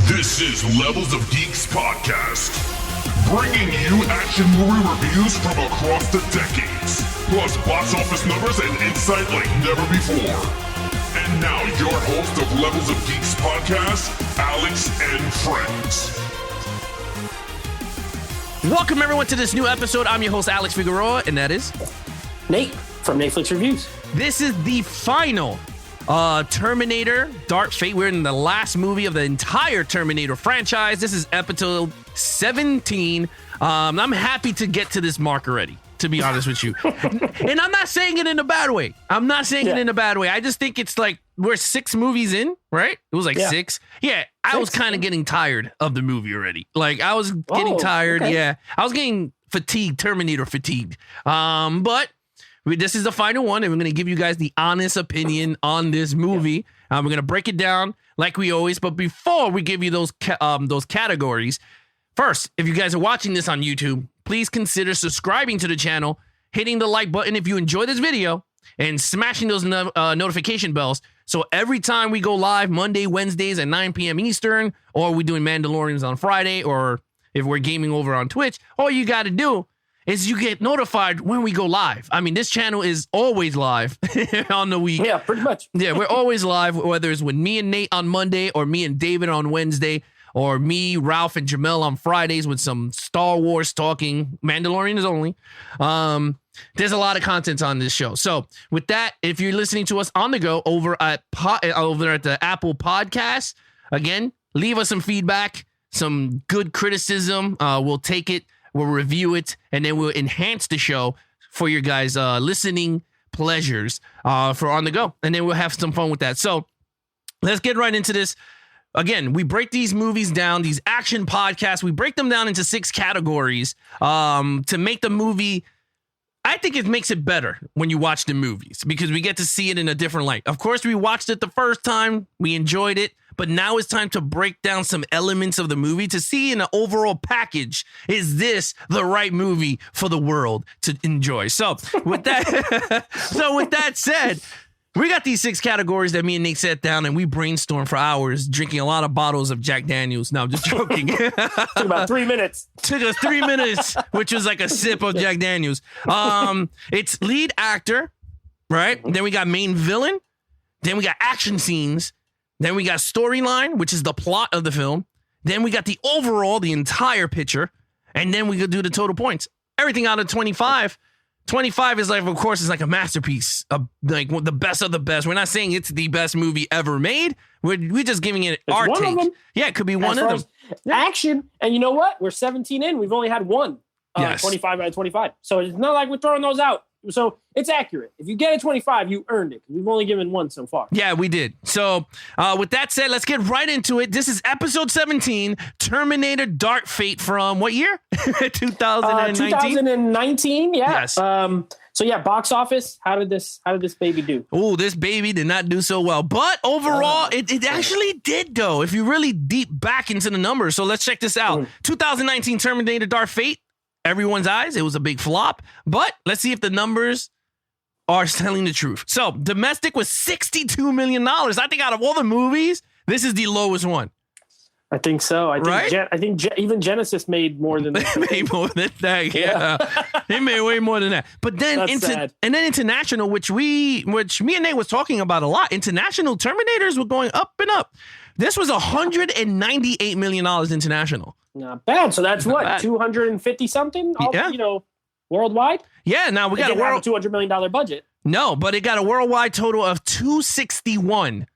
This is Levels of Geeks Podcast, bringing you action movie reviews from across the decades, plus box office numbers and insight like never before. And now your host of Levels of Geeks Podcast, Alex and Friends. Welcome everyone to this new episode. I'm your host, Alex Figueroa, and that is Nate from Netflix Reviews. This is the final Terminator Dark Fate. We're in the last movie of the entire Terminator franchise. This is episode 17. I'm happy to get to this mark already, to be honest with you. And I'm not saying it in a bad way. I just think it's like we're 6 movies in, right? It was like 6. Yeah, I was kind of getting tired of the movie already. Like, I was getting tired. Okay. Yeah, I was getting fatigued, Terminator fatigued. But this is the final one, and we're going to give you guys the honest opinion on this movie. We're going to break it down like we always. But before we give you those categories, first, if you guys are watching this on YouTube, please consider subscribing to the channel, hitting the like button if you enjoy this video, and smashing those notification bells. So every time we go live, Monday, Wednesdays at 9 p.m. Eastern, or we're doing Mandalorians on Friday, or if we're gaming over on Twitch, all you got to do is you get notified when we go live. I mean, this channel is always live on the week. Yeah, pretty much. Yeah, we're always live, whether it's with me and Nate on Monday or me and David on Wednesday, or me, Ralph, and Jamel on Fridays with some Star Wars talking, Mandalorians only. There's a lot of content on this show. So with that, if you're listening to us on the go over at the Apple Podcasts, again, leave us some feedback, some good criticism. We'll take it. We'll review it, and then we'll enhance the show for your guys' listening pleasures for On The Go. And then we'll have some fun with that. So let's get right into this. Again, we break these movies down, these action podcasts, we break them down into 6 categories to make the movie. I think it makes it better when you watch the movies because we get to see it in a different light. Of course, we watched it the first time. We enjoyed it. But now it's time to break down some elements of the movie to see in an overall package, is this the right movie for the world to enjoy? So with that said, we got these 6 categories that me and Nick sat down and we brainstormed for hours, drinking a lot of bottles of Jack Daniels. No, I'm just joking. Took about 3 minutes. Took us 3 minutes, which was like a sip of Jack Daniels. It's lead actor, right? Then we got main villain. Then we got action scenes. Then we got storyline, which is the plot of the film. Then we got the overall, the entire picture. And then we could do the total points. Everything out of 25. 25 is like, of course, it's like a masterpiece. Like the best of the best. We're not saying it's the best movie ever made. We're just giving it our take. Yeah, it could be one of them. Action. And you know what? We're 17 in. We've only had one. 25 out of 25. So it's not like we're throwing those out. So it's accurate. If you get a 25, you earned it. We've only given one so far. Yeah, we did. So with that said, let's get right into it. This is episode 17, Terminator Dark Fate from what year? 2019? 2019, yeah. Yes. So yeah, box office. How did this baby do? Oh, this baby did not do so well. But overall, it actually did, though, if you really deep back into the numbers. So let's check this out. 2019 Terminator Dark Fate. Everyone's eyes, it was a big flop, but let's see if the numbers are telling the truth. So domestic was $62 million. I think out of all the movies, this is the lowest one. I think so. I think even Genesis made more than that. Made more than that. Yeah, they made way more than that. But then international, which me and Nate was talking about a lot. International Terminators were going up and up. This was $198 million international. Not bad. So that's what, 250 something? Worldwide? Yeah. Now we got a $200 million budget. No, but it got a worldwide total of 261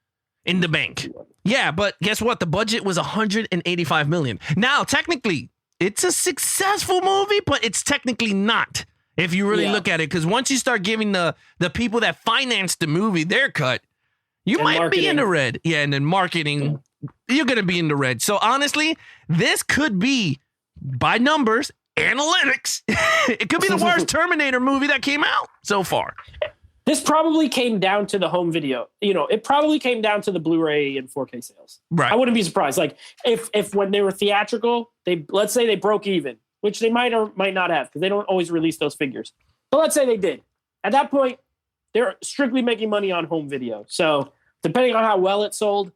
in the bank. Yeah, but guess what? The budget was 185 million. Now, technically, it's a successful movie, but it's technically not. If you really look at it, because once you start giving the people that financed the movie their cut, you might be in the red. Yeah, and then marketing, you're going to be in the red. So honestly, this could be, by numbers, analytics, it could be the worst Terminator movie that came out so far. This probably came down to the home video. It probably came down to the Blu-ray and 4K sales. Right. I wouldn't be surprised. Like if when they were theatrical, let's say they broke even, which they might or might not have because they don't always release those figures. But let's say they did. At that point, they're strictly making money on home video. So depending on how well it sold,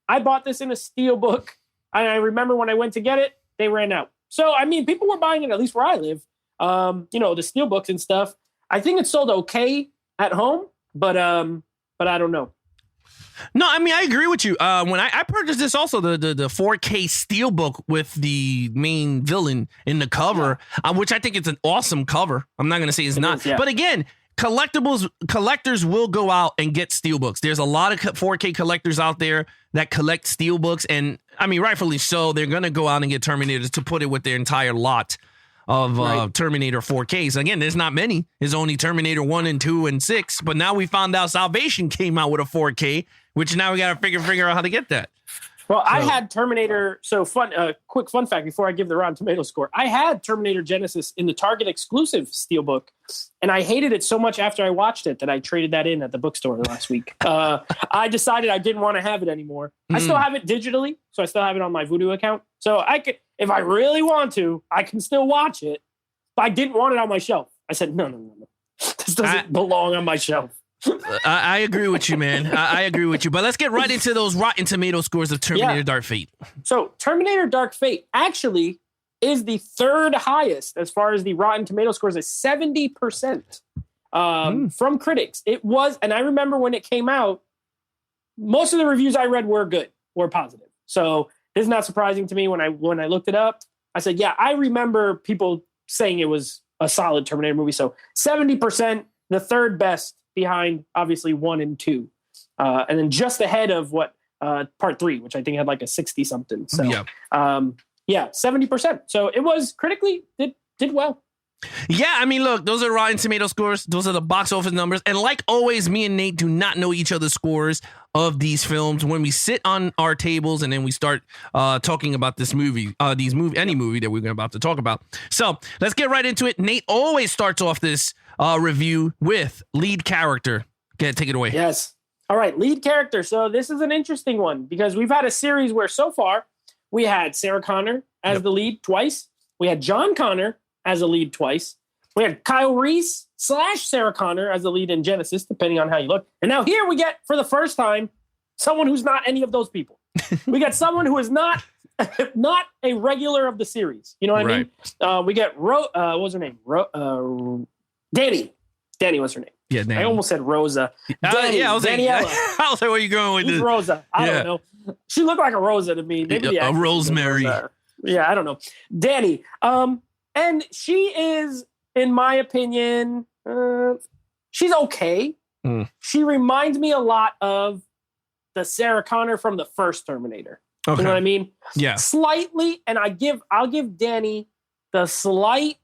I bought this in a steelbook, and I remember when I went to get it, they ran out. So, I mean, people were buying it, at least where I live, the steelbooks and stuff. I think it sold okay at home, but I don't know. No, I mean, I agree with you. When I purchased this also, the 4K steelbook with the main villain in the cover, which I think it's an awesome cover. I'm not going to say it's not. But again, collectors will go out and get steelbooks. There's a lot of 4K collectors out there that collect steelbooks. And I mean, rightfully so, they're going to go out and get Terminators to put it with their entire lot of Terminator 4Ks. Again, there's not many. There's only Terminator 1 and 2 and 6. But now we found out Salvation came out with a 4K, which now we got to figure out how to get that. Well, I had Terminator. So quick fun fact before I give the Rotten Tomato score. I had Terminator Genesis in the Target exclusive steelbook, and I hated it so much after I watched it that I traded that in at the bookstore last week. I decided I didn't want to have it anymore. I still have it digitally, so I still have it on my Vudu account. So I could, if I really want to, I can still watch it. But I didn't want it on my shelf. I said, no. This doesn't belong on my shelf. I agree with you, man. I agree with you. But let's get right into those Rotten Tomato scores of Terminator Dark Fate. So Terminator Dark Fate actually is the third highest as far as the Rotten Tomato scores at 70% from critics. It was, and I remember when it came out, most of the reviews I read were good, were positive. So it's not surprising to me when I looked it up. I said, yeah, I remember people saying it was a solid Terminator movie. So 70%, the third best, behind obviously 1 and 2, and then just ahead of what part 3, which I think had like a 60 something. So 70%. So it was critically did well. Yeah, I mean, look, those are Rotten Tomato scores. Those are the box office numbers. And like always, me and Nate do not know each other's scores of these films. When we sit on our tables and then we start talking about this movie, any movie that we're about to talk about. So let's get right into it. Nate always starts off this review with lead character. Take it away. Yes. All right, lead character. So this is an interesting one because we've had a series where so far we had Sarah Connor as the lead twice. We had John Connor as a lead twice. We had Kyle Reese / Sarah Connor as the lead in Genesis, depending on how you look. And now here we get, for the first time, someone who's not any of those people. We got someone who is not a regular of the series. You know what I mean? We get what was her name? Danny. Danny was her name. Yeah, Danny. I almost said Rosa. Danny, I was Daniela. I was like, where are you going with this? Rosa. I don't know. She looked like a Rosa to me. Maybe a Rosemary. Yeah, I don't know. Danny. And she is, in my opinion, she's okay. She reminds me a lot of the Sarah Connor from the first Terminator. Okay. You know what I mean? Yeah. Slightly, and I'll give Danny the slight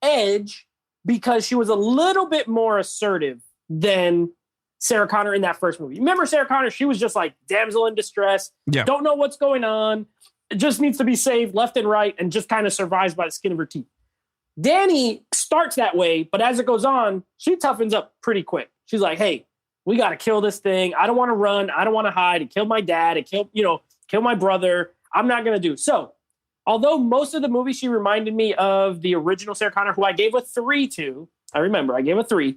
edge because she was a little bit more assertive than Sarah Connor in that first movie. Remember Sarah Connor? She was just like damsel in distress. Yeah. Don't know what's going on. It just needs to be saved left and right and just kind of survives by the skin of her teeth. Danny starts that way, but as it goes on, she toughens up pretty quick. She's like, hey, we got to kill this thing. I don't want to run. I don't want to hide. It killed my dad. It killed my brother. I'm not going to do. So although most of the movie, she reminded me of the original Sarah Connor, who I gave a 3 to. I remember I gave a 3.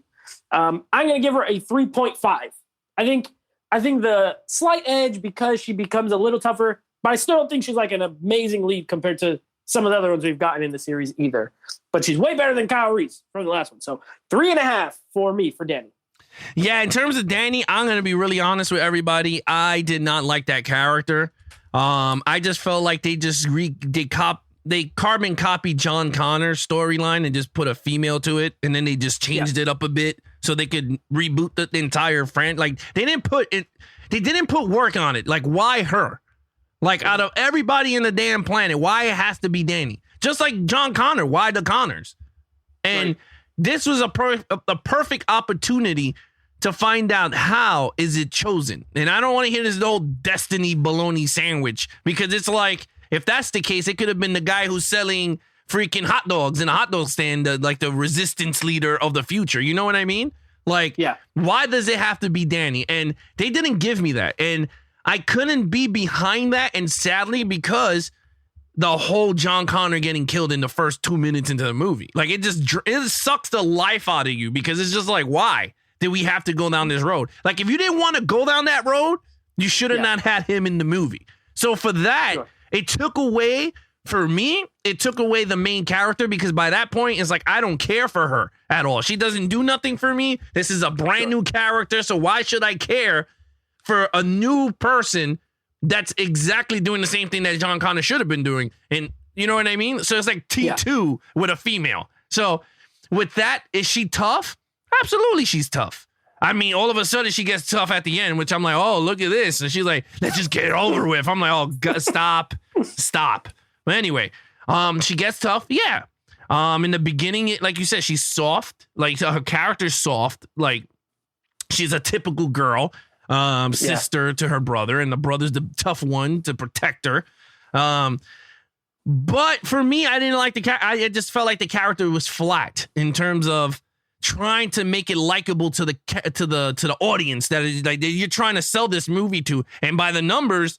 I'm going to give her a 3.5. I think the slight edge because she becomes a little tougher, but I still don't think she's like an amazing lead compared to some of the other ones we've gotten in the series either. But she's way better than Kyle Reese from the last one. So 3.5 for me for Danny. Yeah, in terms of Danny, I'm going to be really honest with everybody. I did not like that character. I just felt like they just they carbon copied John Connor's storyline and just put a female to it, and then they just changed it up a bit so they could reboot the entire franchise. Like they didn't put work on it. Like why her? Like out of everybody in the damn planet, why it has to be Danny? Just like John Connor, why the Connors? And this was a perfect opportunity to find out how is it chosen. And I don't want to hear this old destiny bologna sandwich because it's like, if that's the case, it could have been the guy who's selling freaking hot dogs in a hot dog stand, like the resistance leader of the future. You know what I mean? Like, why does it have to be Danny? And they didn't give me that. And I couldn't be behind that. And sadly, because the whole John Connor getting killed in the first 2 minutes into the movie, like it sucks the life out of you because it's just like, why did we have to go down this road? Like, if you didn't want to go down that road, You should have not had him in the movie. So for that, it took away, for me, it took away the main character, because by that point, it's like, I don't care for her at all. She doesn't do nothing for me. This is a brand new character. So why should I care for a new person that's exactly doing the same thing that John Connor should have been doing? And you know what I mean? So it's like T2 with a female. So with that, is she tough? Absolutely, she's tough. I mean, all of a sudden she gets tough at the end, which I'm like, oh, look at this. And she's like, let's just get it over with. I'm like, oh, God, stop. But anyway, she gets tough. Yeah. In the beginning, like you said, she's soft. Like her character's soft. Like she's a typical girl, sister to her brother, and the brother's the tough one to protect her. But for me, I didn't like the character. I just felt like the character was flat in terms of trying to make it likable to the audience that is, like, you're trying to sell this movie to, and by the numbers,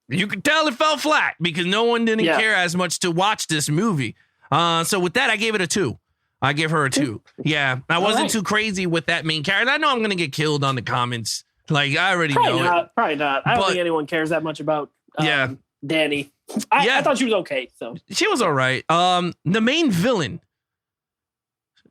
you could tell it fell flat because no one didn't care as much to watch this movie. So with that, I gave it a 2. I give her a 2. Yeah, I wasn't too crazy with that main character. I know I'm gonna get killed on the comments. Like I already know it. Probably not. I don't think anyone cares that much about Danny. I thought she was okay. So she was all right. The main villain.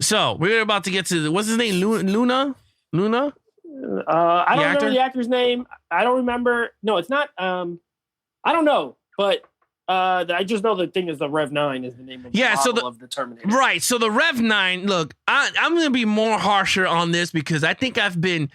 So we're about to get to what's his name? Luna? I don't remember the actor's name. I don't remember. No, it's not. I don't know, but I just know the thing is the Rev 9 is the name of the model of the Terminator. Right. So the Rev 9. Look, I'm going to be more harsher on this because I think I've been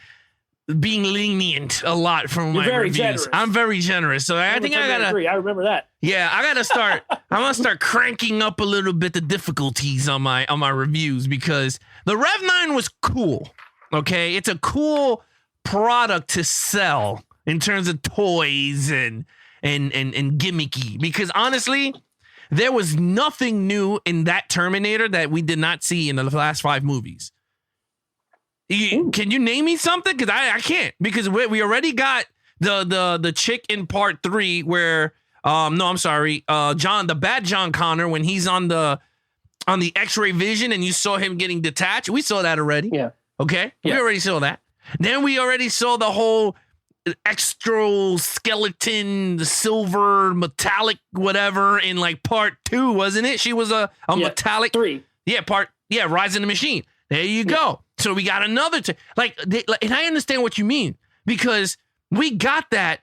being lenient a lot from my reviews. Generous. I'm very generous. So I think I gotta agree. I remember that. Yeah, I gotta start. I'm gonna start cranking up a little bit the difficulties on my reviews because the Rev 9 was cool. Okay, it's a cool product to sell in terms of toys and gimmicky. Because honestly, there was nothing new in that Terminator that we did not see in the last 5 movies. Can you name me something? Because I can't. Because we already got the chick in part 3 where the bad John Connor when he's on the X-ray vision and you saw him getting detached. We saw that already. Yeah. Okay. Yeah. We already saw that. Then we already saw the whole extra skeleton, the silver metallic whatever in like part 2, wasn't it? She was a metallic 3. Yeah, Rise in the Machine. There you go. So we got another and I understand what you mean because we got that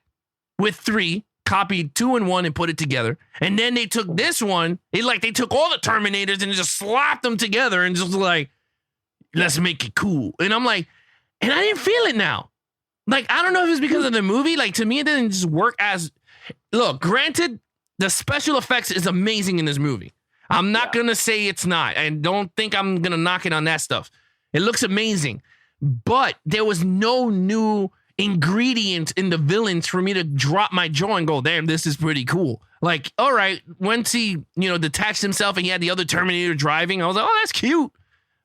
with 3, copied 2 and 1 and put it together. And then they took this one, they took all the Terminators and just slapped them together and just like, let's make it cool. And I'm like, and I didn't feel it now. Like, I don't know if it's because of the movie. Like, to me, it didn't just work as, look, granted, the special effects is amazing in this movie. I'm not going to say it's not. I don't think I'm going to knock it on that stuff. It looks amazing. But there was no new ingredient in the villains for me to drop my jaw and go, damn, this is pretty cool. Like, all right, once he, detached himself and he had the other Terminator driving, I was like, oh, that's cute.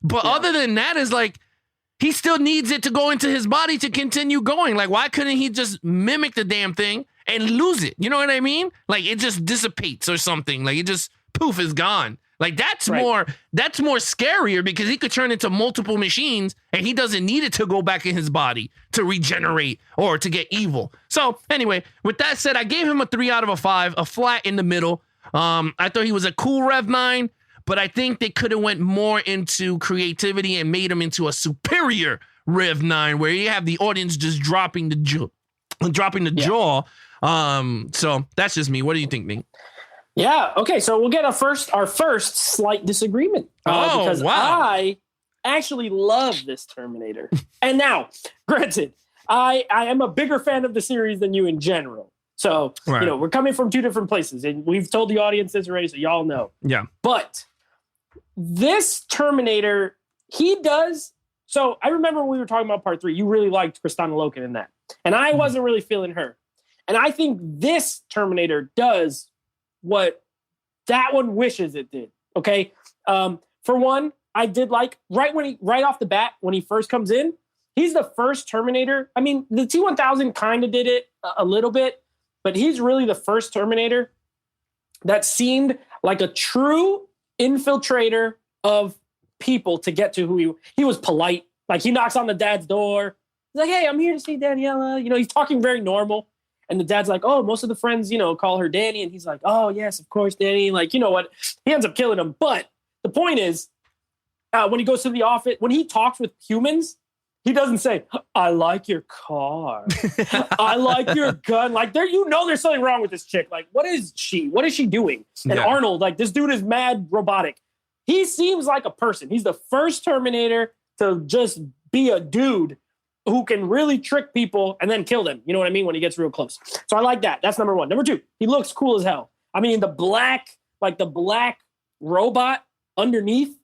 But other than that, is like, he still needs it to go into his body to continue going. Like, why couldn't he just mimic the damn thing and lose it? You know what I mean? Like, it just dissipates or something. Like, it just, poof, is gone. Like, that's more scarier because he could turn into multiple machines and he doesn't need it to go back in his body to regenerate or to get evil. So, anyway, with that said, I gave him a 3 out of a 5, a flat in the middle. I thought he was a cool Rev 9. But I think they could have went more into creativity and made him into a superior Rev 9 where you have the audience just dropping the jaw. So that's just me. What do you think, Nate? Yeah. Okay. So we'll get our first slight disagreement. Because wow. I actually love this Terminator. And now, granted, I am a bigger fan of the series than you in general. So, we're coming from 2 different places and we've told the audience this already, so y'all know. Yeah. But this Terminator, he does. So I remember when we were talking about part 3, you really liked Kristanna Loken in that. And I wasn't really feeling her. And I think this Terminator does what that one wishes it did. Okay. For one, I did like right off the bat, when he first comes in, he's the first Terminator. I mean, the T-1000 kind of did it a little bit, but he's really the first Terminator that seemed like a true infiltrator of people to get to who he was polite. Like, he knocks on the dad's door. He's like, hey, I'm here to see Daniela. You know, he's talking very normal. And the dad's like, oh, most of the friends, you know, call her Danny. And he's like, oh, yes, of course, Danny. Like, you know what? He ends up killing him. But the point is, when he goes to the office, when he talks with humans, he doesn't say, I like your car. I like your gun. Like, there, you know, there's something wrong with this chick. Like, what is she? What is she doing? And Arnold, like, this dude is mad robotic. He seems like a person. He's the first Terminator to just be a dude who can really trick people and then kill them. You know what I mean? When he gets real close. So I like that. That's number one. Number two, he looks cool as hell. I mean, the black robot underneath,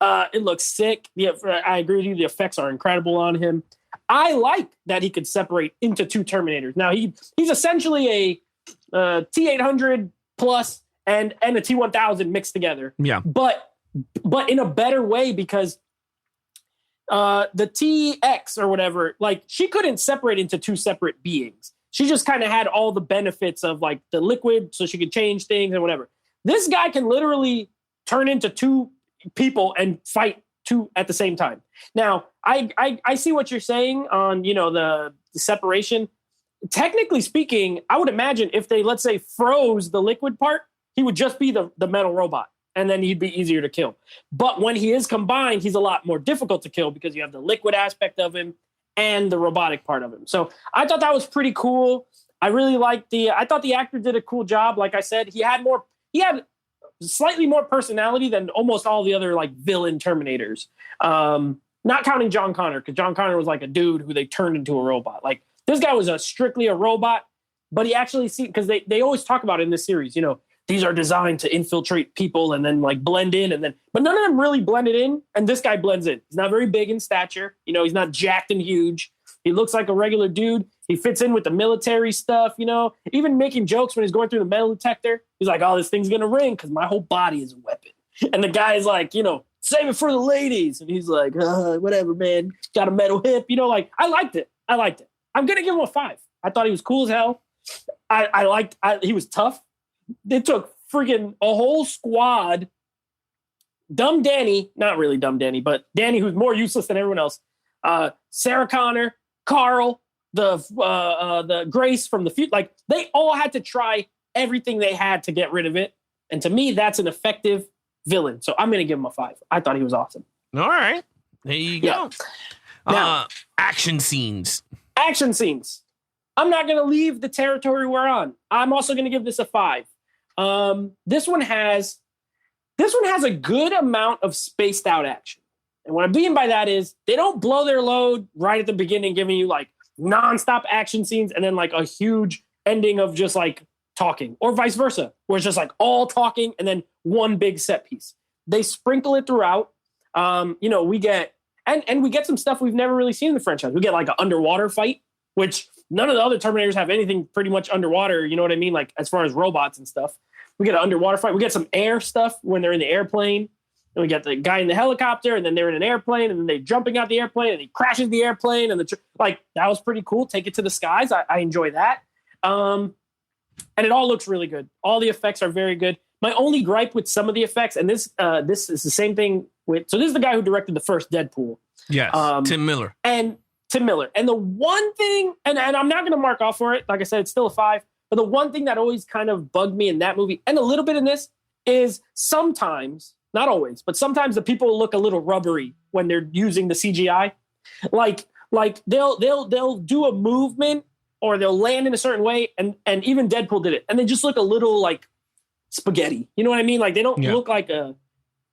it looks sick. I agree with you. The effects are incredible on him. I like that he could separate into two Terminators. Now, he's essentially a T-800 plus and a T-1000 mixed together. Yeah. But in a better way, because the TX or whatever, like, she couldn't separate into two separate beings. She just kind of had all the benefits of, like, the liquid, so she could change things and whatever. This guy can literally turn into two people and fight two at the same time. Now, I see what you're saying on, you know, the separation. Technically speaking, I would imagine if they, let's say, froze the liquid part, he would just be the metal robot. And then he'd be easier to kill. But when he is combined, he's a lot more difficult to kill because you have the liquid aspect of him and the robotic part of him. So I thought that was pretty cool. I really liked I thought the actor did a cool job. Like I said, he had slightly more personality than almost all the other, like, villain Terminators. Not counting John Connor, because John Connor was like a dude who they turned into a robot. Like, this guy was strictly a robot, but he actually because they always talk about it in this series, you know, these are designed to infiltrate people and then, like, blend in, but none of them really blended in. And this guy blends in. He's not very big in stature. You know, he's not jacked and huge. He looks like a regular dude. He fits in with the military stuff, you know, even making jokes when he's going through the metal detector. He's like, oh, this thing's going to ring because my whole body is a weapon. And the guy's like, you know, save it for the ladies. And he's like, whatever, man. Got a metal hip. You know, like, I liked it. I'm going to give him a 5. I thought he was cool as hell. He was tough. It took freaking a whole squad. Dumb Danny, not really dumb Danny, but Danny, who's more useless than everyone else. Sarah Connor, Carl, the Grace from the future. Like, they all had to try everything they had to get rid of it. And to me, that's an effective villain. So I'm going to give him a 5. I thought he was awesome. All right. There you go. Now, action scenes. I'm not going to leave the territory we're on. I'm also going to give this a 5. This one has a good amount of spaced out action. And what I mean by that is they don't blow their load right at the beginning, giving you, like, nonstop action scenes and then, like, a huge ending of just, like, talking, or vice versa, where it's just, like, all talking and then one big set piece. They sprinkle it throughout. You know, we get some stuff we've never really seen in the franchise. We get, like, an underwater fight, which none of the other Terminators have anything pretty much underwater. You know what I mean? Like, as far as robots and stuff. We get an underwater fight. We get some air stuff when they're in the airplane. And we get the guy in the helicopter, and then they're in an airplane, and then they're jumping out the airplane, and he crashes the airplane. And that was pretty cool. Take it to the skies. I enjoy that. And it all looks really good. All the effects are very good. My only gripe with some of the effects, and this is the same thing with, so this is the guy who directed the first Deadpool. Yes, Tim Miller. And the one thing, and I'm not going to mark off for it. Like I said, it's still a 5. But the one thing that always kind of bugged me in that movie, and a little bit in this, is sometimes, not always, but sometimes the people look a little rubbery when they're using the CGI. Like they'll do a movement or they'll land in a certain way, and even Deadpool did it, and they just look a little like spaghetti. You know what I mean? Like, they don't look like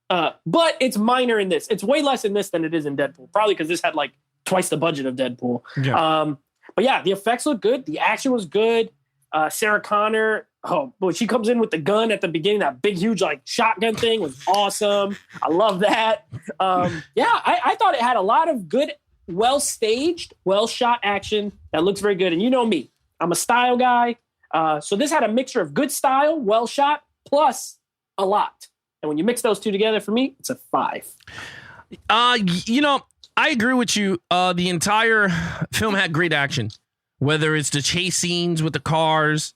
but it's minor in this. It's way less in this than it is in Deadpool, probably because this had like twice the budget of Deadpool. Yeah. But yeah, the effects look good. The action was good. Sarah Connor, she comes in with the gun at the beginning. That big, huge, like, shotgun thing was awesome. I love that. I thought it had a lot of good, well-staged, well-shot action that looks very good. And you know me, I'm a style guy. So this had a mixture of good style, well-shot, plus a lot. And when you mix those two together, for me, it's a 5. You know, I agree with you. The entire film had great action. Whether it's the chase scenes with the cars,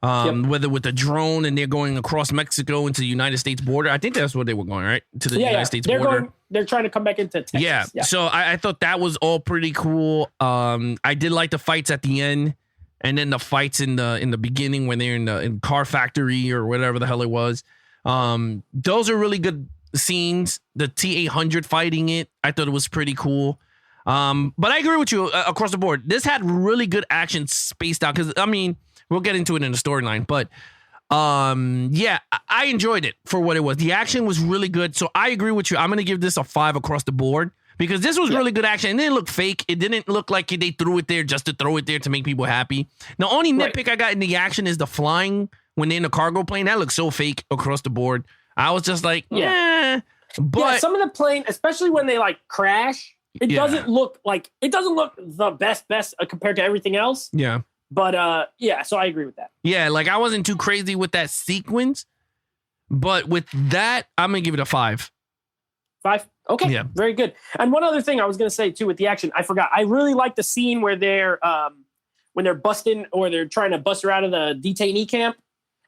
Whether with the drone and they're going across Mexico into the United States border. I think that's where they were going, right? To the United States border. They're trying to come back into Texas. Yeah. So I thought that was all pretty cool. I did like the fights at the end, and then the fights in the beginning when they're in car factory or whatever the hell it was. Those are really good scenes. The T-800 fighting it, I thought it was pretty cool. But I agree with you across the board. This had really good action spaced out because, I mean, we'll get into it in the storyline. But, yeah, I enjoyed it for what it was. The action was really good. So I agree with you. I'm going to give this a 5 across the board because this was really good action. It didn't look fake. It didn't look like they threw it there just to throw it there to make people happy. The only nitpick I got in the action is the flying when they're in the cargo plane. That looks so fake across the board. I was just like, But some of the plane, especially when they like crash, it doesn't look the best compared to everything else. Yeah. But so I agree with that. Yeah, like I wasn't too crazy with that sequence, but with that, I'm gonna give it a 5. 5? Okay. Yeah. Very good. And one other thing I was gonna say too with the action, I forgot. I really like the scene where they're when they're busting or they're trying to bust her out of the detainee camp,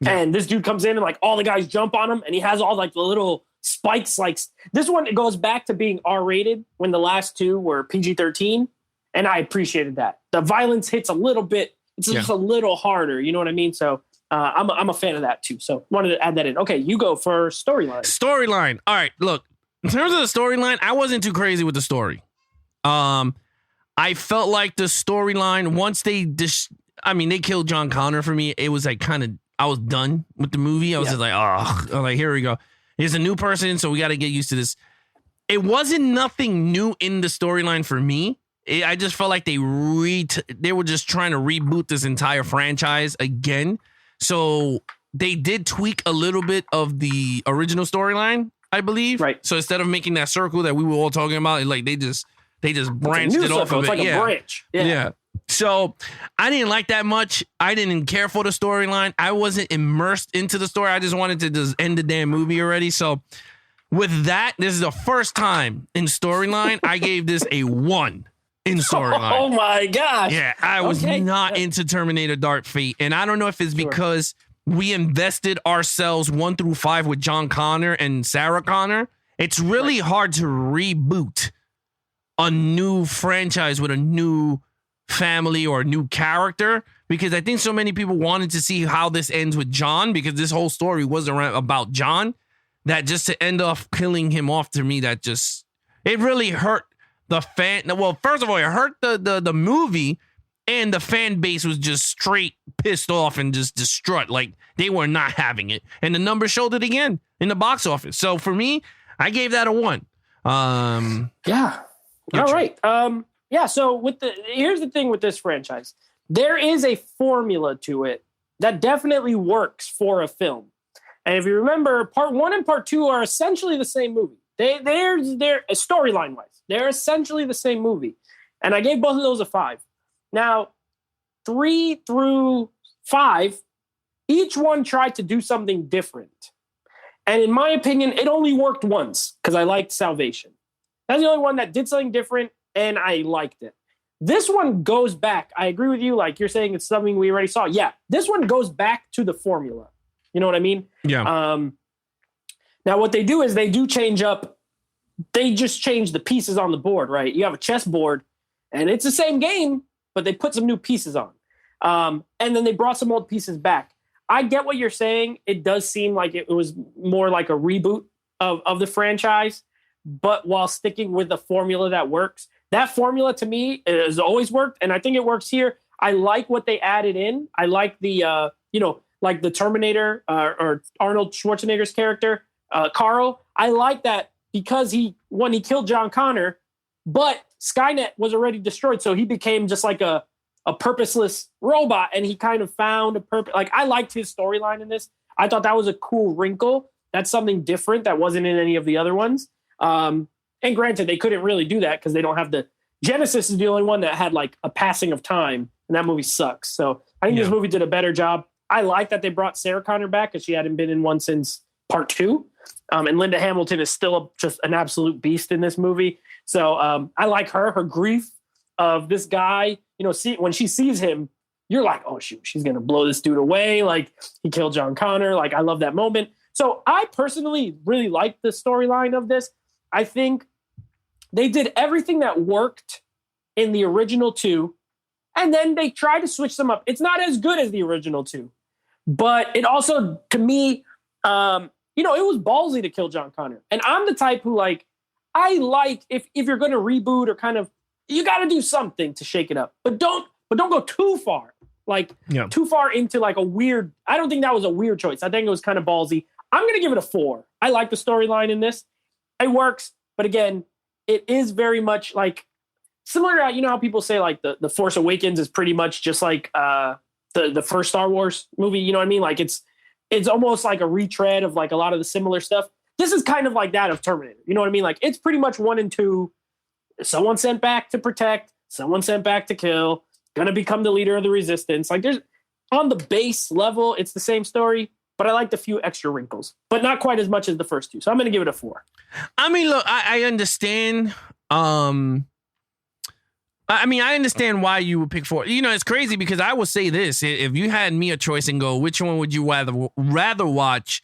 and this dude comes in and like all the guys jump on him, and he has all like the little spikes. Like this one, it goes back to being R-rated when the last two were PG-13, and I appreciated that. The violence hits a little bit. It's just a little harder. You know what I mean? So I'm a fan of that too. So wanted to add that in. Okay, you go for storyline. Storyline. All right, look. In terms of the storyline, I wasn't too crazy with the story. I felt like the storyline once they killed John Connor for me. It was like I was done with the movie. I was just like, oh, like here we go. Here's a new person, so we got to get used to this. It wasn't nothing new in the storyline for me. I just felt like they were just trying to reboot this entire franchise again. So they did tweak a little bit of the original storyline, I believe. Right. So instead of making that circle that we were all talking about, like they just branched it off of it. It's like a branch. Yeah. So I didn't like that much. I didn't care for the storyline. I wasn't immersed into the story. I just wanted to just end the damn movie already. So with that, this is the first time in storyline I gave this a 1 in storyline. Oh my gosh. Yeah, I was not into Terminator Dark Fate. And I don't know if it's because we invested ourselves 1 through 5 with John Connor and Sarah Connor. It's really hard to reboot a new franchise with a new family or a new character, because I think so many people wanted to see how this ends with John, because this whole story was about John, that just to end up killing him off, to me, that just, it really hurt the fan. Well, first of all, it hurt the movie, and the fan base was just straight pissed off and just distraught. Like they were not having it, and the numbers showed it again in the box office. So for me, I gave that a 1. Yeah. All right. So here's the thing with this franchise. There is a formula to it that definitely works for a film. And if you remember, part 1 and part 2 are essentially the same movie. They're storyline wise, they're essentially the same movie. And I gave both of those a 5. Now, 3 through 5, each one tried to do something different. And in my opinion, it only worked once because I liked Salvation. That's the only one that did something different, and I liked it. This one goes back. I agree with you. Like you're saying, it's something we already saw. Yeah, this one goes back to the formula. You know what I mean? Yeah. Now, what they do is they do change up. They just change the pieces on the board, right? You have a chessboard, and it's the same game, but they put some new pieces on. And then they brought some old pieces back. I get what you're saying. It does seem like it was more like a reboot of the franchise, but while sticking with the formula that works. That formula to me has always worked, and I think it works here. I like what they added in. I like the, like the Terminator or Arnold Schwarzenegger's character, Carl. I like that because he killed John Connor, but Skynet was already destroyed, so he became just like a purposeless robot, and he kind of found a purpose. Like, I liked his storyline in this. I thought that was a cool wrinkle. That's something different that wasn't in any of the other ones. And granted, they couldn't really do that because they don't have the Genesis is the only one that had like a passing of time, and that movie sucks. So I think this movie did a better job. I like that they brought Sarah Connor back because she hadn't been in one since part 2. And Linda Hamilton is still just an absolute beast in this movie. So I like her grief of this guy, when she sees him, you're like, oh shoot, she's gonna blow this dude away. Like he killed John Connor. Like I love that moment. So I personally really like the storyline of this. I think they did everything that worked in the original 2, and then they tried to switch them up. It's not as good as the original 2, but it also, to me, it was ballsy to kill John Connor. And I'm the type who I like if you're going to reboot or kind of, you got to do something to shake it up, but don't go too far, too far into like a weird. I don't think that was a weird choice. I think it was kind of ballsy. I'm going to give it a 4. I like the storyline in this. It works, but again, it is very much like similar to, how people say like the Force Awakens is pretty much just like the first Star Wars movie. You know what I mean? Like it's almost like a retread of like a lot of the similar stuff. This is kind of like that of Terminator. You know what I mean? Like it's pretty much 1 and 2. Someone sent back to protect, someone sent back to kill, gonna become the leader of the resistance. Like there's on the base level, it's the same story, but I liked a few extra wrinkles, but not quite as much as the first 2. So I'm gonna give it a 4. I mean, look, I understand. I understand why you would pick 4. It's crazy because I will say this: if you had me a choice and go, which one would you rather watch,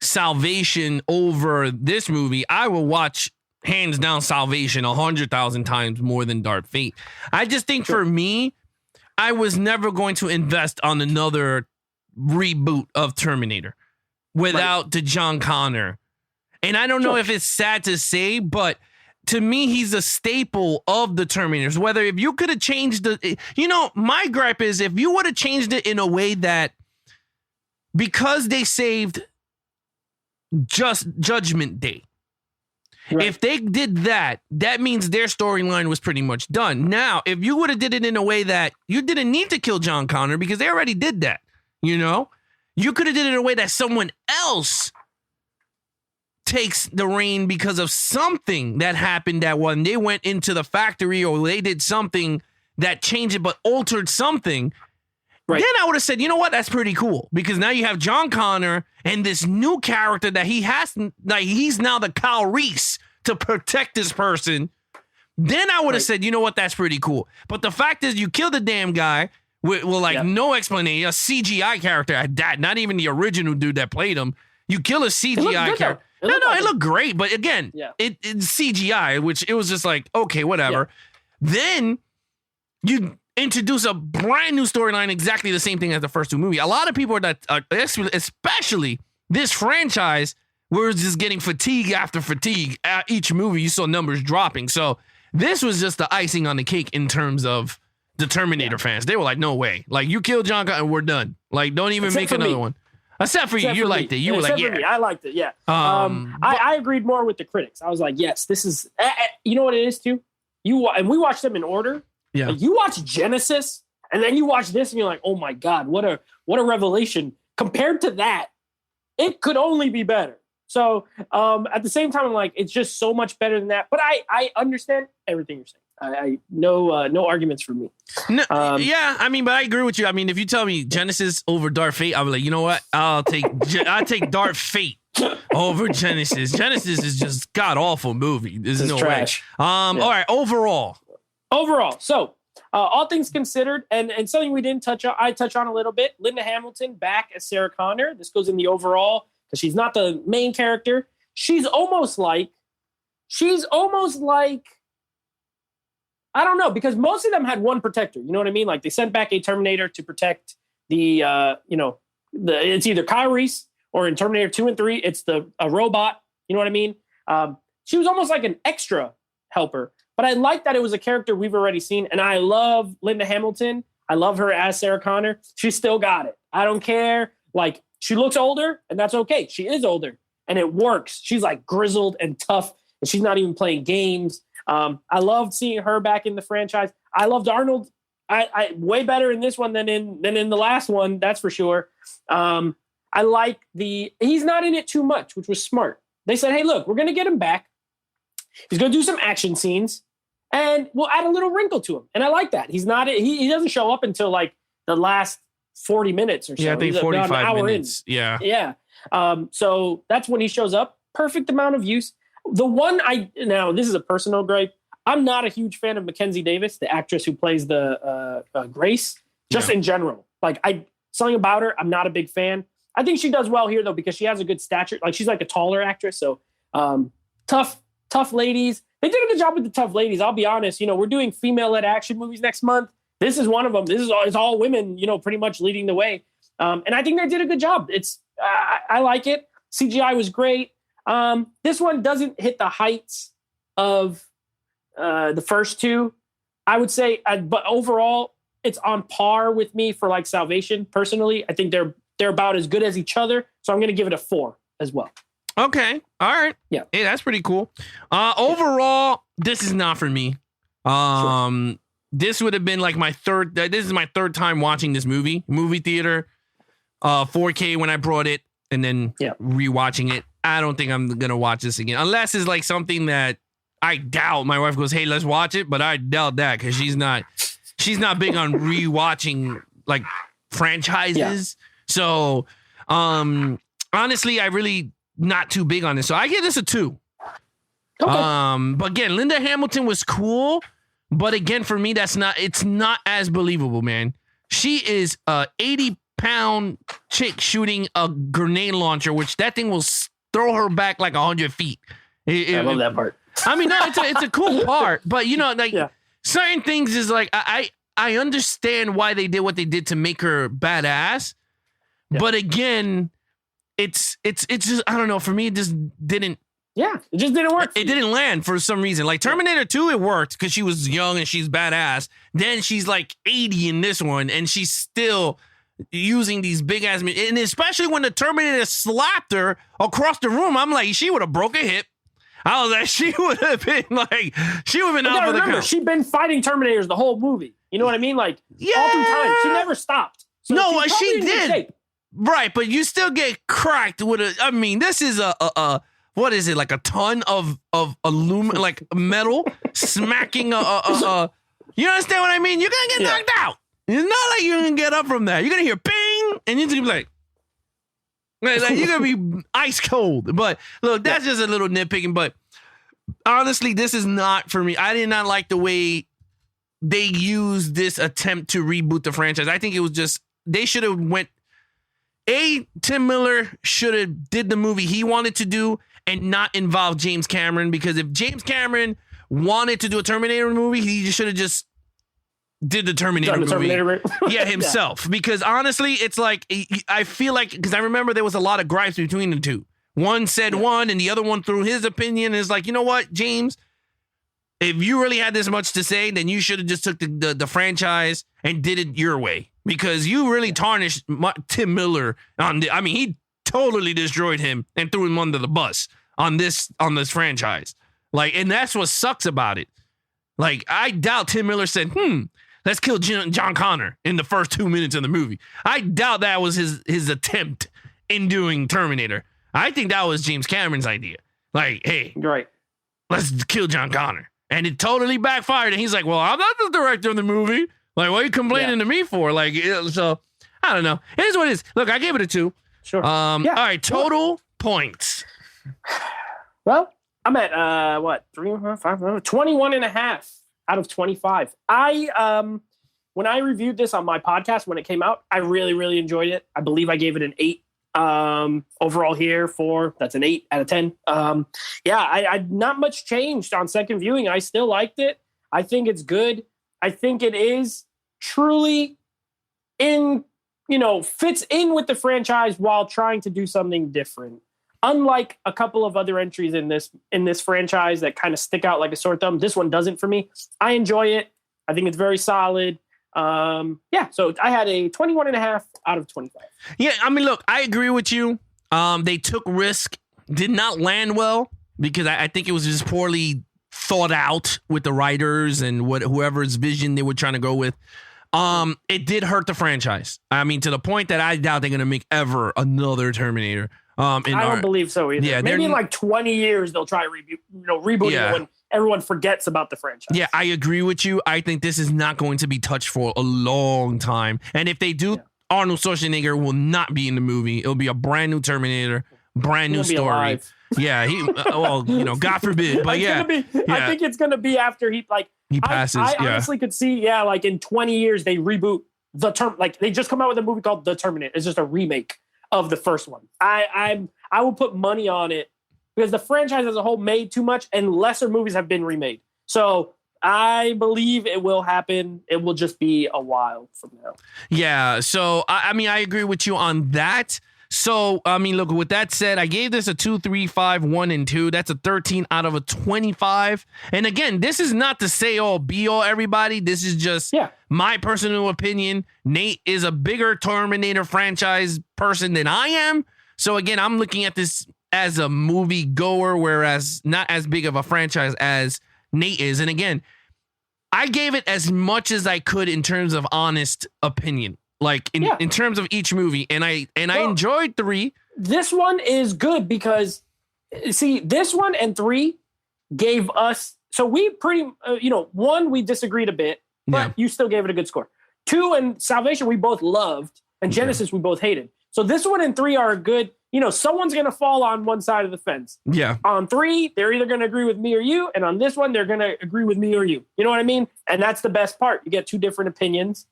Salvation over this movie? I will watch hands down Salvation 100,000 times more than Dark Fate. I just think for me, I was never going to invest on another reboot of Terminator without the John Connor. And I don't know if it's sad to say, but to me, he's a staple of the Terminators. Whether if you could have changed my gripe is if you would have changed it in a way that because they saved just Judgment Day. Right. If they did that, that means their storyline was pretty much done. Now, if you would have did it in a way that you didn't need to kill John Connor because they already did that, you could have did it in a way that someone else takes the reign because of something that happened that when they went into the factory or they did something that changed it but altered something. Right. Then I would have said, you know what? That's pretty cool because now you have John Connor and this new character that he has, like he's now the Kyle Reese to protect this person. Then I would have said, you know what? That's pretty cool. But the fact is you killed the damn guy with no explanation, a CGI character at that, not even the original dude that played him. You kill a CGI character. It looked great. But again, it's CGI, which it was just like, okay, whatever. Yeah. Then you introduce a brand new storyline, exactly the same thing as the first 2 movies. A lot of people especially this franchise, we're just getting fatigue after fatigue. At each movie, you saw numbers dropping. So this was just the icing on the cake in terms of the Terminator fans. They were like, no way. Like, you killed John Connor, we're done. Like, don't even make another one. Except for you. You liked it. You were like, yeah. I liked it, yeah. I agreed more with the critics. I was like, yes, this is... you know what it is, too? And we watched them in order. Yeah. Like you watch Genesis and then you watch this and you're like, oh my God, what a revelation. Compared to that, it could only be better. So at the same time, I'm like, it's just so much better than that. But I understand everything you're saying. No arguments for me. No, but I agree with you. I mean, if you tell me Genesis over Dark Fate, I'll be like, you know what? I'll take Dark Fate over Genesis. Genesis is just god awful movie. There's no trash. Way. All right, overall. So all things considered, and something we didn't touch on, I touch on a little bit. Linda Hamilton back as Sarah Connor. This goes in the overall because she's not the main character. She's almost like, I don't know, because most of them had one protector. You know what I mean? Like they sent back a Terminator to protect it's either Kyle Reese or in Terminator 2 and 3, it's a robot. You know what I mean? She was almost like an extra helper. But I like that it was a character we've already seen. And I love Linda Hamilton. I love her as Sarah Connor. She still got it. I don't care. Like, she looks older, and that's okay. She is older, and it works. She's, like, grizzled and tough, and she's not even playing games. I loved seeing her back in the franchise. I loved Arnold. I way better in this one than in the last one, that's for sure. I like he's not in it too much, which was smart. They said, hey, look, we're going to get him back. He's going to do some action scenes, and we'll add a little wrinkle to him. And I like that. He's not. He doesn't show up until like the last 40 minutes or so. Yeah, I think 45 minutes. In. Yeah. So that's when he shows up. Perfect amount of use. The one now this is a personal gripe. I'm not a huge fan of Mackenzie Davis, the actress who plays the Grace. just in general. Like something about her, I'm not a big fan. I think she does well here though, because she has a good stature. Like she's like a taller actress. So tough ladies. They did a good job with the tough ladies. I'll be honest. We're doing female-led action movies next month. This is one of them. This is it's all women, pretty much leading the way. And I think they did a good job. I like it. CGI was great. This one doesn't hit the heights of the first two, I would say. But overall, it's on par with me for like Salvation. Personally, I think they're about as good as each other. So I'm going to give it a 4 as well. Okay. All right. Yeah. Hey, that's pretty cool. Overall, this is not for me. Sure. This would have been like this is my third time watching this movie theater, 4K when I brought it, and then rewatching it. I don't think I'm going to watch this again, unless it's like something that I doubt. My wife goes, "Hey, let's watch it." But I doubt that, because she's not big on rewatching like franchises. Yeah. So, honestly, I really not too big on this. So I give this a 2. Okay. But again, Linda Hamilton was cool. But again, for me, it's not as believable, man. She is a 80-pound chick shooting a grenade launcher, which that thing will throw her back like 100 feet. I love that part. I mean, no, it's a cool part, but certain things is like, I understand why they did what they did to make her badass. Yeah. But again, it's just, I don't know. For me, it just didn't. Yeah, it just didn't work. It didn't land for some reason. Like Terminator 2, it worked because she was young and she's badass. Then she's like 80 in this one, and she's still using these big ass. And especially when the Terminator slapped her across the room, I'm like, she would have broke a hip. I was like, she would have been out for the count. She'd been fighting Terminators the whole movie. You know what I mean? Like all through time, she never stopped. So no, she did. Right, but you still get cracked with a. I mean, this is a what is it, like a ton of aluminum, like metal smacking you understand what I mean? You're gonna get knocked out. It's not like you're gonna get up from that. You're gonna hear ping, and you're gonna be like you're gonna be ice cold. But look, that's just a little nitpicking. But honestly, this is not for me. I did not like the way they used this attempt to reboot the franchise. I think it was just, they should have Tim Miller should have did the movie he wanted to do and not involve James Cameron, because if James Cameron wanted to do a Terminator movie, he should have just did the Terminator movie. Himself. Because honestly, it's like, I feel like, because I remember there was a lot of gripes between the two. One said one and the other one threw his opinion. It's like, you know what, James, if you really had this much to say, then you should have just took the franchise and did it your way, because you really tarnished Tim Miller he totally destroyed him and threw him under the bus on this franchise. Like, and that's what sucks about it. Like, I doubt Tim Miller said, let's kill John Connor in the first 2 minutes of the movie. I doubt that was his attempt in doing Terminator. I think that was James Cameron's idea. Like, hey, let's kill John Connor. And it totally backfired. And he's like, well, I'm not the director of the movie. Like, what are you complaining to me for? Like, so I don't know. It is what it is. Look, I gave it a 2. Sure. All right. Total points. Well, I'm at 21 and a half out of 25. When I reviewed this on my podcast when it came out, I really, really enjoyed it. I believe I gave it an 8 overall here. That's an 8 out of 10. I not much changed on second viewing. I still liked it. I think it's good. I think it is truly fits in with the franchise while trying to do something different. Unlike a couple of other entries in this franchise that kind of stick out like a sore thumb, this one doesn't for me. I enjoy it. I think it's very solid. So I had a 21 and a half out of 25. Yeah, I mean, look, I agree with you. They took risk, did not land well, because I think it was just poorly thought out with the writers and whoever's vision they were trying to go with. It did hurt the franchise. I mean, to the point that I doubt they're going to make ever another Terminator. I don't believe so either. Yeah, maybe in like 20 years they'll try rebooting it when everyone forgets about the franchise. Yeah, I agree with you. I think this is not going to be touched for a long time. And if they do, Arnold Schwarzenegger will not be in the movie. It'll be a brand new Terminator, brand new story. Yeah, God forbid. But I think it's going to be after he passes. I honestly could see, like in 20 years they reboot like they just come out with a movie called The Terminator. It's just a remake of the first one. I will put money on it because the franchise as a whole made too much and lesser movies have been remade. So I believe it will happen. It will just be a while from now. Yeah. So, I mean, I agree with you on that. So, I mean, look, with that said, I gave this a 2, 3, 5, 1, and 2. That's a 13 out of a 25. And again, this is not to say all be all, everybody. This is just my personal opinion. Nate is a bigger Terminator franchise person than I am. So again, I'm looking at this as a movie goer, whereas not as big of a franchise as Nate is. And again, I gave it as much as I could in terms of honest opinion. Like in terms of each movie, and I enjoyed 3. This one is good because, see, this one and 3 gave us. So we pretty, 1 we disagreed a bit, but you still gave it a good score. 2 and Salvation we both loved, and Genesis we both hated. So this one and 3 are a good. Someone's gonna fall on one side of the fence. Yeah. On 3, they're either gonna agree with me or you, and on this one, they're gonna agree with me or you. You know what I mean? And that's the best part. You get 2 different opinions.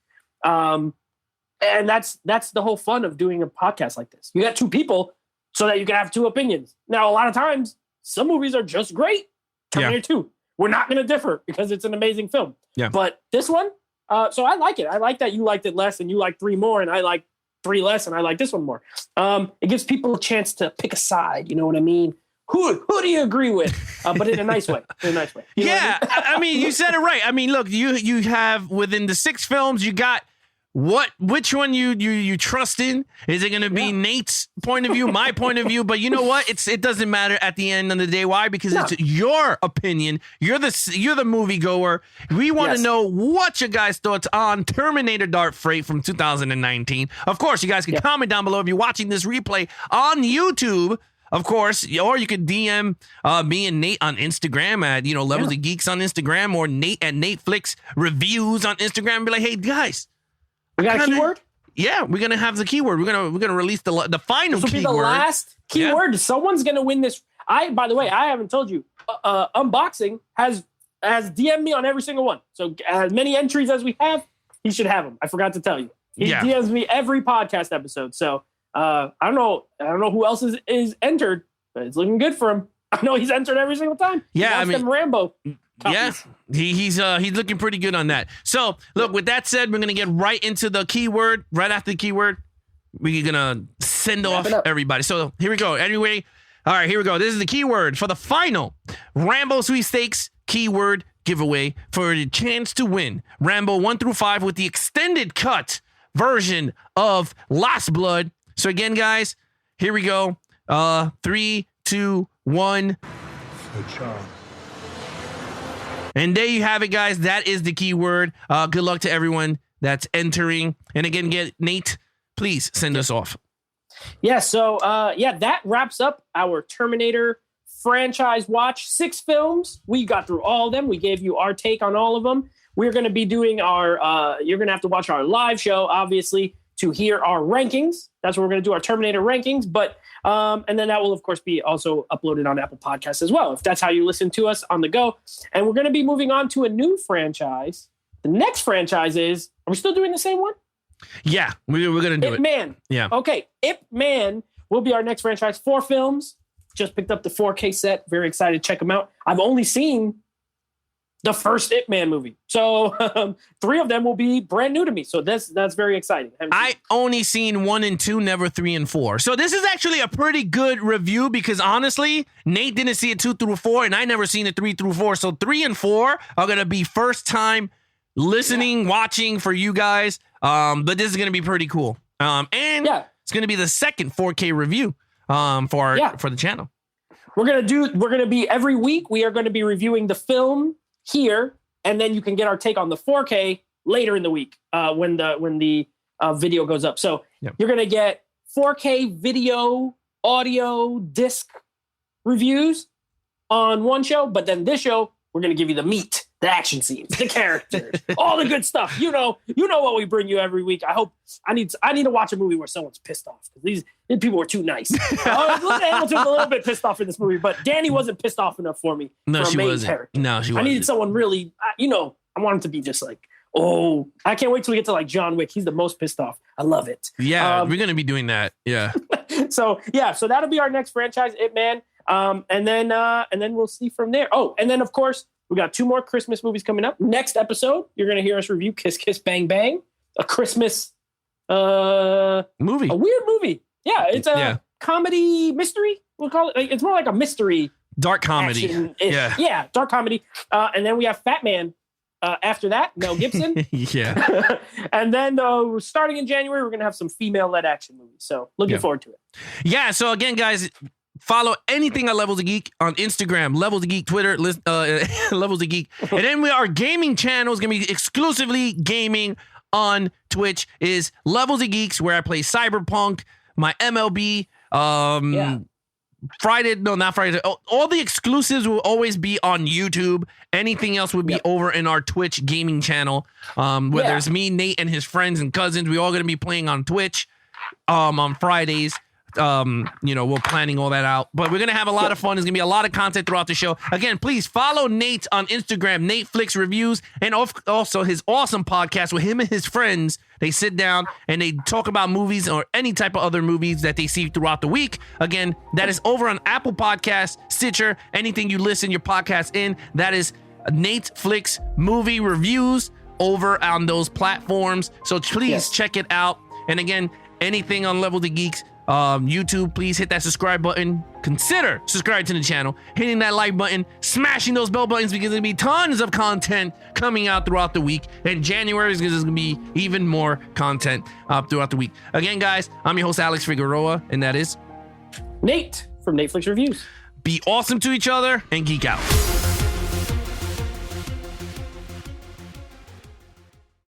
And that's the whole fun of doing a podcast like this. You got 2 people so that you can have 2 opinions. Now, a lot of times, some movies are just great. Terminator 2. We're not going to differ because it's an amazing film. Yeah. But this one, so I like it. I like that you liked it less and you like 3 more, and I like 3 less and I like this one more. It gives people a chance to pick a side. You know what I mean? Who do you agree with? But in a nice way. You know I mean, you said it right. I mean, look, you have within the 6 films, you got which one you trust in? Is it going to be Nate's point of view, my point of view? But you know what? It doesn't matter at the end of the day. Why? Because it's your opinion. You're the moviegoer. We want to know what your guys' thoughts on Terminator Dark Freight from 2019. Of course, you guys can comment down below if you're watching this replay on YouTube. Of course, or you could DM me and Nate on Instagram at Levels of Geeks on Instagram, or Nate at Nateflix Reviews on Instagram. And be like, hey guys. We got a keyword? Yeah, we're gonna have the keyword. We're gonna release the final keyword. This will be the last keyword. Someone's gonna win this. By the way, I haven't told you. Unboxing has DM'd me on every single one. So as many entries as we have, he should have them. I forgot to tell you. He DMs me every podcast episode. So I don't know who else is entered, but it's looking good for him. I know he's entered every single time. Yeah, I mean, Rambo. Copies. Yeah, he's looking pretty good on that. So, look, with that said, we're going to get right into the keyword. Right after the keyword, we're going to send off everybody. So, here we go. Anyway, all right, here we go. This is the keyword for the final Rambo Sweepstakes keyword giveaway for the chance to win Rambo 1 through 5 with the extended cut version of Last Blood. So, again, guys, here we go. 3, 2, 1. Good job. And there you have it, guys. That is the keyword. Good luck to everyone that's entering. And again, Nate, please send us off. Yeah, so that wraps up our Terminator franchise watch. 6 films. We got through all of them. We gave you our take on all of them. We're going to be doing you're going to have to watch our live show, obviously, to hear our rankings. That's where we're going to do our Terminator rankings. But and then that will, of course, be also uploaded on Apple Podcasts as well, if that's how you listen to us on the go. And we're going to be moving on to a new franchise. The next franchise are we still doing the same one? Yeah, we're going to do Ip Man. Yeah. Okay, Ip Man will be our next franchise. 4 films. Just picked up the 4K set. Very excited to check them out. I've only seen the first Ip Man movie. So 3 of them will be brand new to me. So that's very exciting. I only seen 1 and 2, never 3 and 4. So this is actually a pretty good review because honestly, Nate didn't see it 2 through 4 and I never seen it 3 through 4. So 3 and 4 are going to be first time listening, watching for you guys. But this is going to be pretty cool. And it's going to be the second 4K review for the channel. We're going to be every week. We are going to be reviewing the film here, and then you can get our take on the 4K later in the week when the video goes up. So you're going to get 4K video, audio, disc reviews on one show, but then this show, we're going to give you the meat, the action scenes, the characters, all the good stuff. You know what we bring you every week. I need to watch a movie where someone's pissed off because these people were too nice. Hamilton's a little bit pissed off in this movie, but Danny wasn't pissed off enough for me. No, for she a main wasn't. character. No, she wasn't. I needed someone really, I want him to be just like Oh, I can't wait till we get to like John Wick. He's the most pissed off. I love it. Yeah, we're gonna be doing that. Yeah. So that'll be our next franchise, Ip Man. And then we'll see from there. Oh, and then of course we got 2 more Christmas movies coming up. Next episode, you're gonna hear us review Kiss Kiss Bang Bang, a Christmas movie, a weird movie. Yeah, it's a comedy mystery. We'll call it. It's more like a mystery, dark comedy. Yeah, dark comedy. And then we have Fat Man. After that, Mel Gibson. Yeah. And then starting in January, we're going to have some female-led action movies. So looking forward to it. Yeah. So again, guys, follow anything at Levels of Geek on Instagram, Levels of Geek, Twitter, Levels of Geek. And then our gaming channel is going to be exclusively gaming on Twitch is Levels of Geeks, where I play Cyberpunk, my MLB, Friday, no, not Friday. All the exclusives will always be on YouTube. Anything else would be over in our Twitch gaming channel. Whether it's me, Nate, and his friends and cousins, we all going to be playing on Twitch on Fridays. We're planning all that out, but we're going to have a lot of fun. There's going to be a lot of content throughout the show. Again, please follow Nate on Instagram, Nate Flicks Reviews, and also his awesome podcast with him and his friends. They sit down and they talk about movies or any type of other movies that they see throughout the week. Again, that is over on Apple Podcasts, Stitcher, anything you listen your podcast in. That is Nate Flicks Movie Reviews over on those platforms. So please check it out. And again, anything on Level the Geeks, YouTube, please hit that subscribe button. Consider subscribing to the channel, hitting that like button, smashing those bell buttons, because there's gonna be tons of content coming out throughout the week. And January is gonna be even more content throughout the week. Again, guys, I'm your host Alex Figueroa, and that is Nate from Nate Flicks Reviews. Be awesome to each other and geek out.